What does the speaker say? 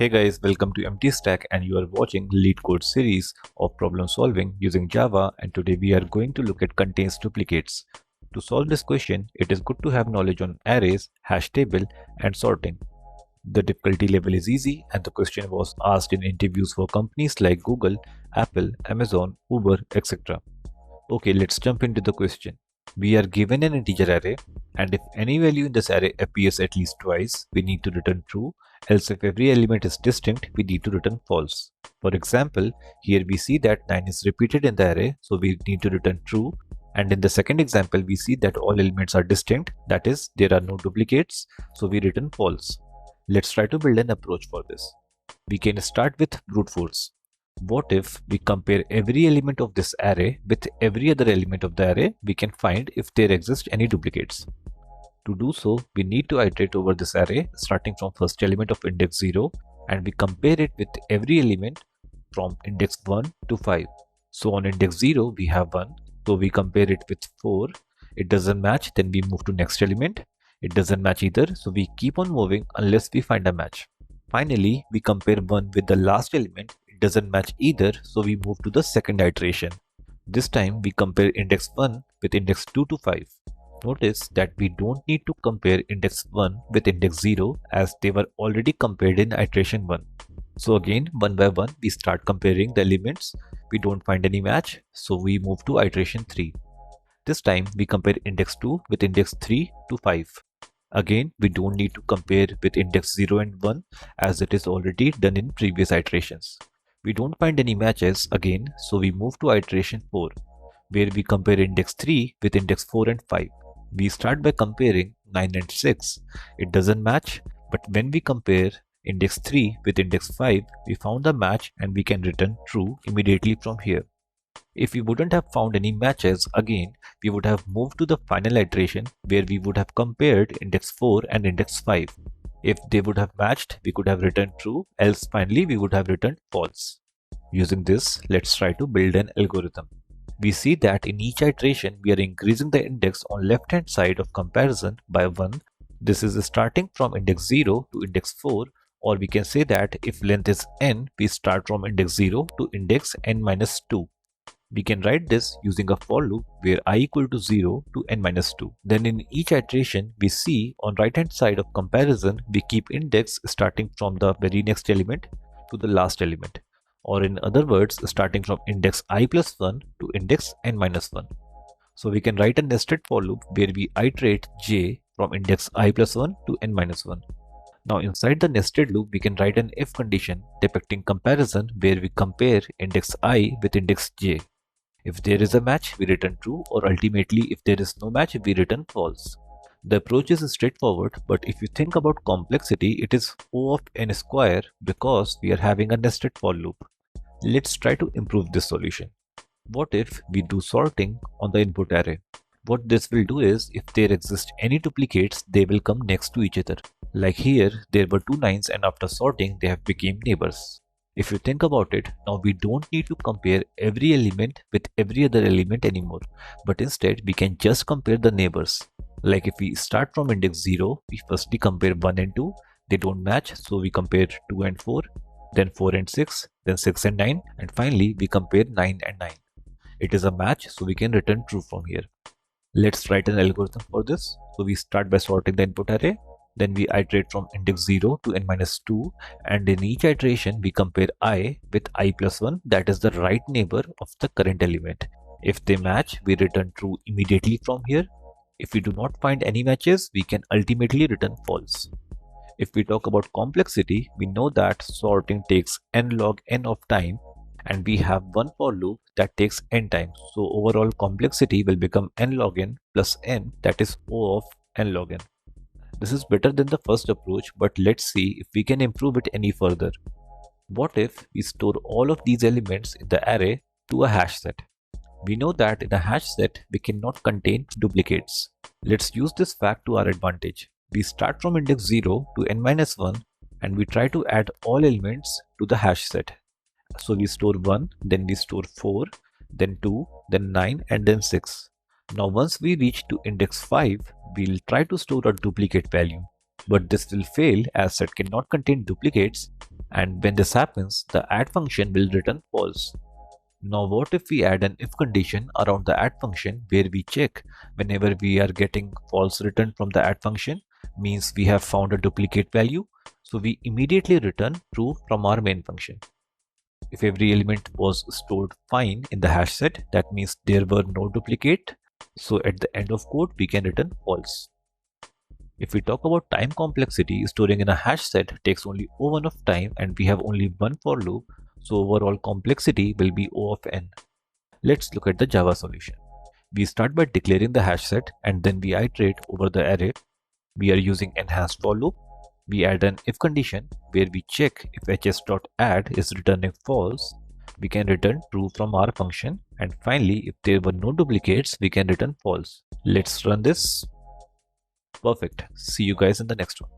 Hey guys, welcome to Empty Stack and you are watching LeetCode series of problem solving using Java, and today we are going to look at contains duplicates. To solve this question, it is good to have knowledge on arrays, hash table and sorting. The difficulty level is easy and the question was asked in interviews for companies like Google, Apple, Amazon, Uber, etc. Okay, let's jump into the question. We are given an integer array, and if any value in this array appears at least twice, we need to return true, else if every element is distinct, we need to return false. For example, here we see that 9 is repeated in the array, so we need to return true, and in the second example, we see that all elements are distinct, that is, there are no duplicates, so we return false. Let's try to build an approach for this. We can start with brute force. What if we compare every element of this array with every other element of the array? We can find if there exist any duplicates. To do so, we need to iterate over this array starting from first element of index 0, and we compare it with every element from index 1 to 5. So on index 0 we have 1, so we compare it with 4. It doesn't match, then we move to next element. It doesn't match either, so we keep on moving unless we find a match. Finally, we compare 1 with the last element. Doesn't match either, so we move to the second iteration. This time we compare index 1 with index 2 to 5. Notice that we don't need to compare index 1 with index 0 as they were already compared in iteration 1. So again, one by one we start comparing the elements. We don't find any match, so we move to iteration 3. This time we compare index 2 with index 3 to 5. Again, we don't need to compare with index 0 and 1 as it is already done in previous iterations. We don't find any matches again, so we move to iteration 4, where we compare index 3 with index 4 and 5. We start by comparing 9 and 6. It doesn't match, but when we compare index 3 with index 5, we found a match and we can return true immediately from here. If we wouldn't have found any matches again, we would have moved to the final iteration where we would have compared index 4 and index 5. If they would have matched, we could have returned true, else finally we would have returned false. Using this, let's try to build an algorithm. We see that in each iteration, we are increasing the index on left hand side of comparison by 1. This is starting from index 0 to index 4, or we can say that if length is n, we start from index 0 to index n minus 2. We can write this using a for loop where I equal to 0 to n minus 2. Then in each iteration, we see on right hand side of comparison, we keep index starting from the very next element to the last element. Or in other words, starting from index I plus 1 to index n minus 1. So we can write a nested for loop where we iterate j from index I plus 1 to n minus 1. Now inside the nested loop, we can write an if condition depicting comparison where we compare index I with index j. If there is a match, we return true, or ultimately if there is no match, we return false. The approach is straightforward, but if you think about complexity, it is O of n square because we are having a nested for loop. Let's try to improve this solution. What if we do sorting on the input array? What this will do is, if there exist any duplicates, they will come next to each other. Like here, there were 2 9s and after sorting, they have become neighbors. If you think about it, now we don't need to compare every element with every other element anymore, but instead we can just compare the neighbors. Like if we start from index 0, we firstly compare 1 and 2, they don't match, so we compare 2 and 4, then 4 and 6, then 6 and 9, and finally we compare 9 and 9. It is a match, so we can return true from here. Let's write an algorithm for this. So we start by sorting the input array. Then we iterate from index 0 to n minus 2, and in each iteration we compare I with I plus 1, that is the right neighbor of the current element. If they match, we return true immediately from here. If we do not find any matches, we can ultimately return false. If we talk about complexity, we know that sorting takes n log n of time, and we have one for loop that takes n times. So overall complexity will become n log n plus n, that is O of n log n. This is better than the first approach, but let's see if we can improve it any further. What if we store all of these elements in the array to a hash set? We know that in a hash set, we cannot contain duplicates. Let's use this fact to our advantage. We start from index 0 to n minus 1 and we try to add all elements to the hash set. So we store 1, then we store 4, then 2, then 9 and then 6. Now once we reach to index 5, we'll try to store a duplicate value. But this will fail as set cannot contain duplicates, and when this happens, the add function will return false. Now what if we add an if condition around the add function where we check whenever we are getting false return from the add function means we have found a duplicate value, so we immediately return true from our main function. If every element was stored fine in the hash set, that means there were no duplicate, so at the end of code we can return false. If we talk about time complexity, storing in a hash set takes only O1 of time and we have only one for loop, so overall complexity will be O of n. Let's look at the Java solution. We start by declaring the hash set and then we iterate over the array. We are using enhanced for loop. We add an if condition where we check if hs.add is returning false. We can return true from our function, and finally if there were no duplicates we can return false. Let's run this. Perfect. See you guys in the next one.